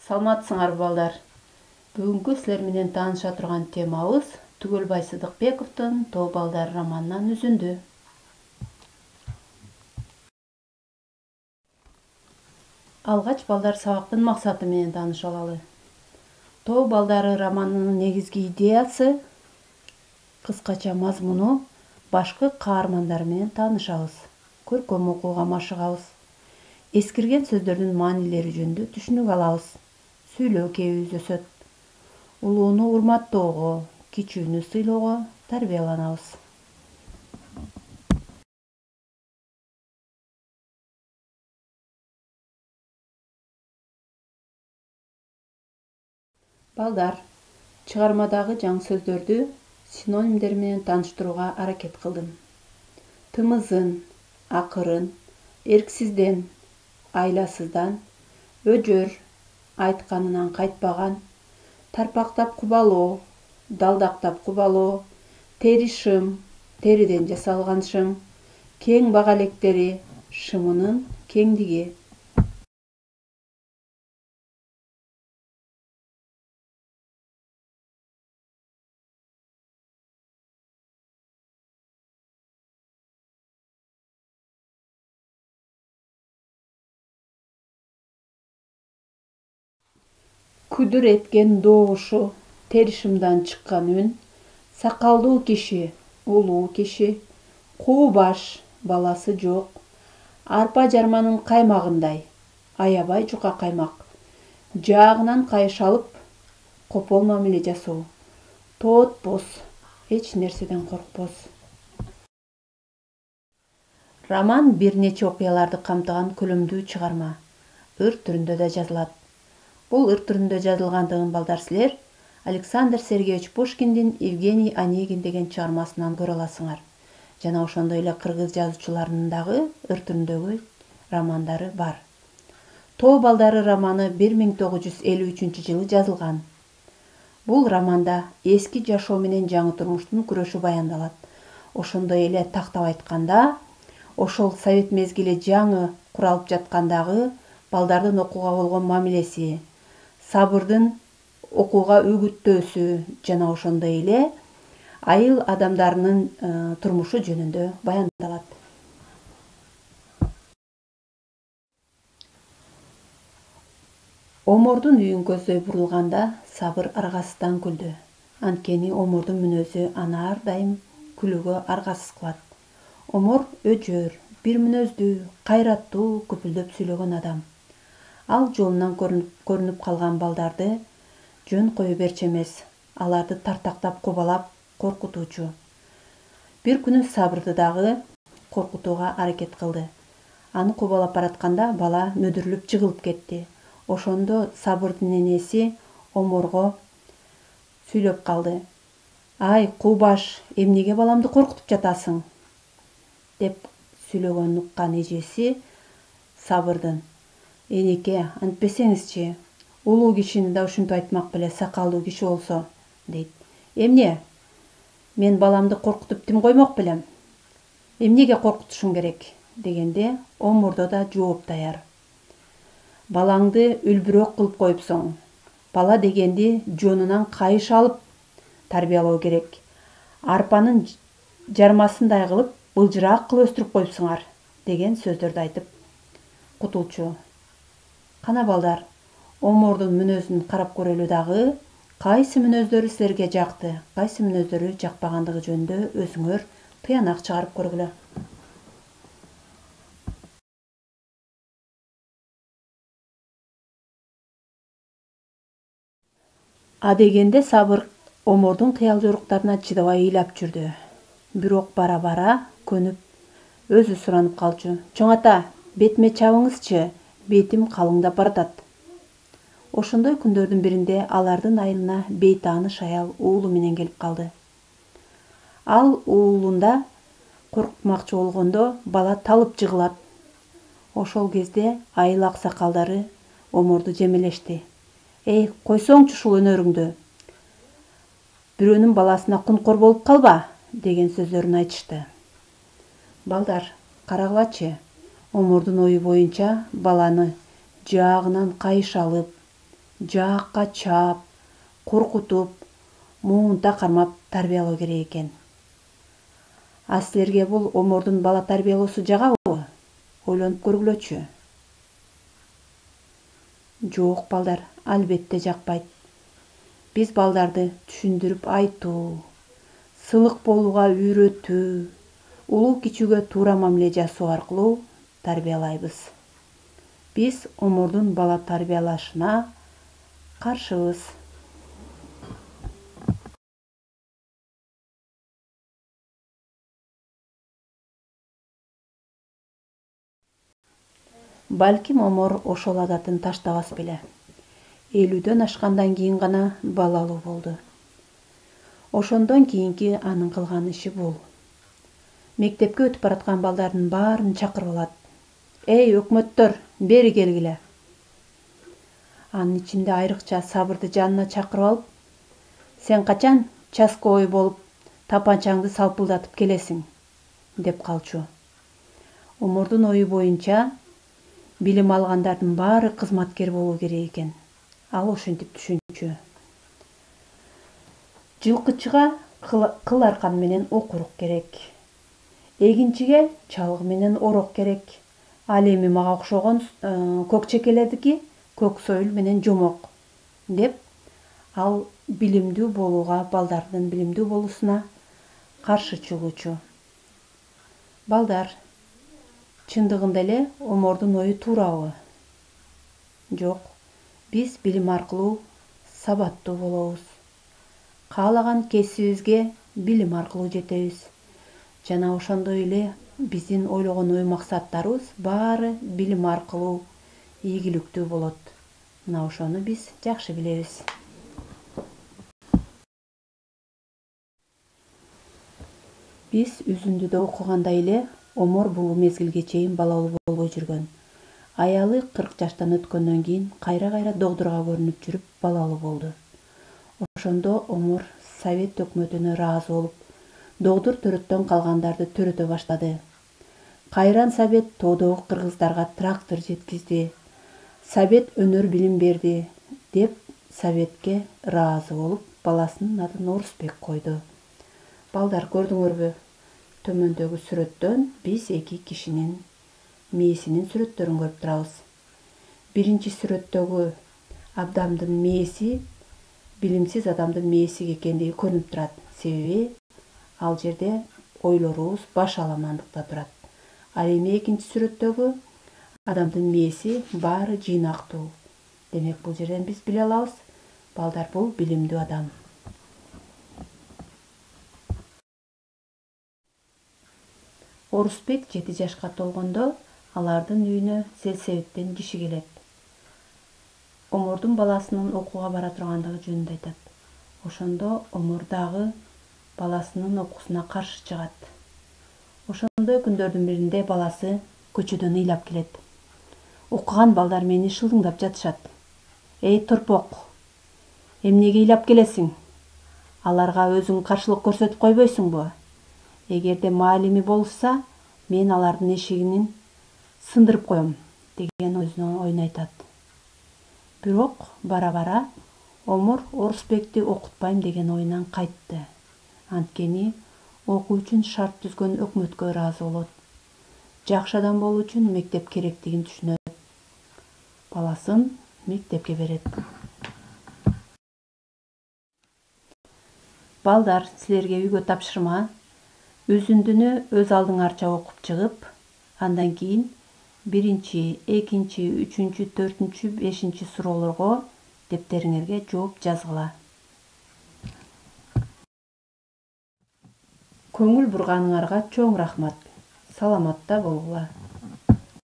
Саламатсыңар балдар. Бүгүнкү силер менен тааныша турган темабыз Түгөлбай Сыдыкбековдун Тоо балдар романынан үзүндү. Алгач балдар сабактын максаты менен тааныша алалы. Тоо балдары романынын негизги идеясы, кыскача мазмуну, башкы каармандар менен таанышабыз. Көркөм окууга машыгабыз. Эскирген сөздөрдүн маанилери жөнүндө түшүнүк алабыз. Сүйлөө кебибиз өсөт. Улууну урматтоого, кичүүнү сыйлоого тарбияланабыз. Балдар, чыгармадагы жаңы сөздөрдү синонимдер менен тааныштырууга аракет кылдым. Тымызын, акырын, эрксизден, айласыздан, өжөр, айтканынан кайтпаган, тарпактап кубалоо, далдактап кубалоо, тери шым, териден жасалган шым, кең бага электери, шымынын кеңдиги. Күдүр эткен добушу, теришимдан чыккан үн, сакалдуу киши, улуу киши, куу баш, баласы жок, арпа жарманын каймагындай, аябай жука каймак, жаагынан кайыш алып, копол мамиле жасоо, тоотпос, эч нерседен коркпос. Роман бир нече окуяларды камтыган көлөмдүү чыгарма. Ыр түрүндө да жазылат. Бул ыр түрүндө жазылгандыгын балдар силер Александр Сергеевич Пушкиндин Евгений Онегин деген чыгармасынан көрө аласыңар. Жана ошондой эле кыргыз жазуучуларынын дагы ыр түрүндөгү романдары бар. Тоо балдары романы 1953-жылы жазылган. Бул романда эски жашоо менен жаңы турмуштун күрөшү баяндалат. Ошондой эле тактап айтканда, ошол совет мезгили жаңы куралып жаткандагы балдардын окууга болгон мамилеси, сабырдын окууга үгүттөөсү жана ошондой эле айыл адамдарынын турмушу жөнүндө баяндалат. Омордун үйүн көздөй бурулганда Сабыр аргасыздан күлдү. Анткени Омордун мүнөзү аны ар дайым күлүүгө аргасыз кылат. Омор өжөр, бир мүнөздүү, кайраттуу, көпүлдөп сүйлөгөн адам. Ал жолунан көрүнүп калган балдарды жөн кое берчү эмес, аларды тартактап кубалап коркутуучу. Бир күнү Сабырды дагы коркутууга аракет кылды. Аны кубалап баратканда бала мөдүрүлүп жыгылып кетти. Ошондо Сабырдын энеси Оморго сүйлөп калды. Ай, кубаш, эмнеге баламды коркутуп жатасың? Деп сүйлөгөнүн уккан эжеси Сабырдын: Энеке, антпесеңизчи, улуу кишини да ушинтип айтмак беле, сакалдуу киши болсо, дейт. Эмне? Мен баламды коркутуп тим коймок белем? Эмнеге коркутушуң керек? Дегенде Омордо да жооп даяр. Балаңды үлбүрөөк кылып коюпсуң. Бала дегенди жонунан кайыш алып тарбиялоо керек. Арпанын жармасындай кылып, былжыраак кылып өстүрүп коюпсуңар, деген сөздөрдү айтып кутулчу. Кана балдар, Омордун мүнөзүн карап көрөлү дагы, кайсы мүнөздөрү силерге жакты, кайсы мүнөздөрү жакпагандыгы жөнүндө өзүңөр тыянак чыгарып көргүлө. Адегенде Сабыр Омордун кыял жоруктарына чыдабай ыйлап жүрдү. Бирок бара-бара көнүп, өзү суранып калчу. Чоң ата, бетиме чабыңызчы, бетим калыңдап баратат. Ошондой күндөрдүн биринде алардын айылына бейтааныш аял уулу менен келип калды. Ал уулунда коркутмакчы болгондо бала талып жыгылат. Ошол кезде айыл аксакалдары Оморду жемелешти. Эй, койсоңчу ушул өнөрүңдү. Бирөөнүн баласына кункор болуп калба, деген сөздөрүн айтышты. Балдар, карагылачы. Омордун ою боюнча баланы жаагынан кайыш алып, жаакка чаап, коркутуп, муунта кармап тарбиялоо керек экен. А силерге бул омордун бала тарбиялоосу жагабы? Ойлонуп көргүлөчү. Жок балдар, албетте жакпайт. Биз балдарды түшүндүрүп айтуу, сылык болууга үйрөтүү, улуу кичүүгө туура мамиле жасоо аркылуу тарбиялайбыз. Биз омордун бала тарбиялашына каршыбыз. Балким омор ошол адатын таштабас беле. 50дөн ашкандан кийин гана балалуу болду. Ошондон кийинки анын кылган иши бул. Мектепке өтүп бараткан балдардын баарын чакырып алат. Эй, өкмөттөр, бери келгиле. Анын ичинде айрыкча Сабырды жанына чакырып алып, сен качан участковый болуп, тапанчаңды салпылдатып келесиң, деп калчу. Омордун ою боюнча, билим алгандардын баары кызматкер болуу керек экен. Ал ошентип түшүнчү. Жылкычыга кыл аркан менен окурук керек. Эгинчиге чалгы менен орок керек. Ал эми мага окшогон көк чекелердики көк сойыл менен жомок, деп ал билимдүү болууга, балдардын билимдүү болуусуна каршы чыгуучу. Балдар, чындыгында эле омордун ою туурабы? Жок, биз билим аркылуу сабаттуу болобуз. Каалаган кесибибизге билим аркылуу жетебиз. Жана ошондой эле биздин ойлогон ой максаттарыбыз баары билим аркылуу ийгиликтүү болот. Мына ошону биз жакшы билебиз. Биз үзүндүдө окугандай эле омор бул мезгилге чейин балалуу болбой жүргөн. Аялы 40 жаштан өткөндөн кийин кайра догдурга көрүнүп жүрүп балалуу болду. Ошондо омор Совет өкмөтүнө ыраазы болуп, догдур төрөттөн калгандарды төрөтө баштады. Кайран Совет тоодогу кыргыздарга трактор жеткизди. Совет өнөр билим берди, деп Советке ыраазы болуп, баласынын атын Орусбек койду. Балдар, көрдүңөрбү? Төмөндөгү сүрөттөн биз эки кишинин мээсинин сүрөттөрүн көрүп турабыз. Биринчи сүрөттөгү адамдын мээси билимсиз адамдын мээси экендиги көрүнүп турат. Себеби ал жерде ойлорубуз баш аламандыкта турат. Ал эми экинчи сүрөттөгү адамдын мээси баары жыйнактуу. Демек бул жерден биз биле алабыз, балдар, бул билимдүү адам. Орусбек 7 жашка толгондо алардын үйүнө сельсоветтен киши келет. Омордун баласынын окууга бара тургандыгы жөнүндө айтат. Ошондо омор дагы баласынын окуусуна каршы чыгат. Ошондой күндөрдүн биринде баласы көчөдөн ыйлап келет. Окуган балдар мени шылдыңдап жатышат. Эй торпок, эмнеге ыйлап келесиң? Аларга өзүң каршылык көрсөтүп койбойсуңбу? Эгерде маалими болушса, мен алардын эшигинин сындырып коем, деген өзүнүн оюн айтат. Бирок бара-бара омор Орусбекти окутпайм деген оюнан кайтты. Анткени окуу үчүн шарт түзгөн өкмөткө ыраазы болот. Жакшы адам болуу үчүн мектеп керектигин түшүнөт. Баласын мектепке берет. Балдар, силерге үйгө тапшырма. Үзүндүнү өз алдыңарча окуп чыгып, андан кийин 1, 2, 3, 4, 5 суроолорго дептериңерге жооп жазгыла. Көңүл бурганыңарга чоң рахмат. Саламатта болгула.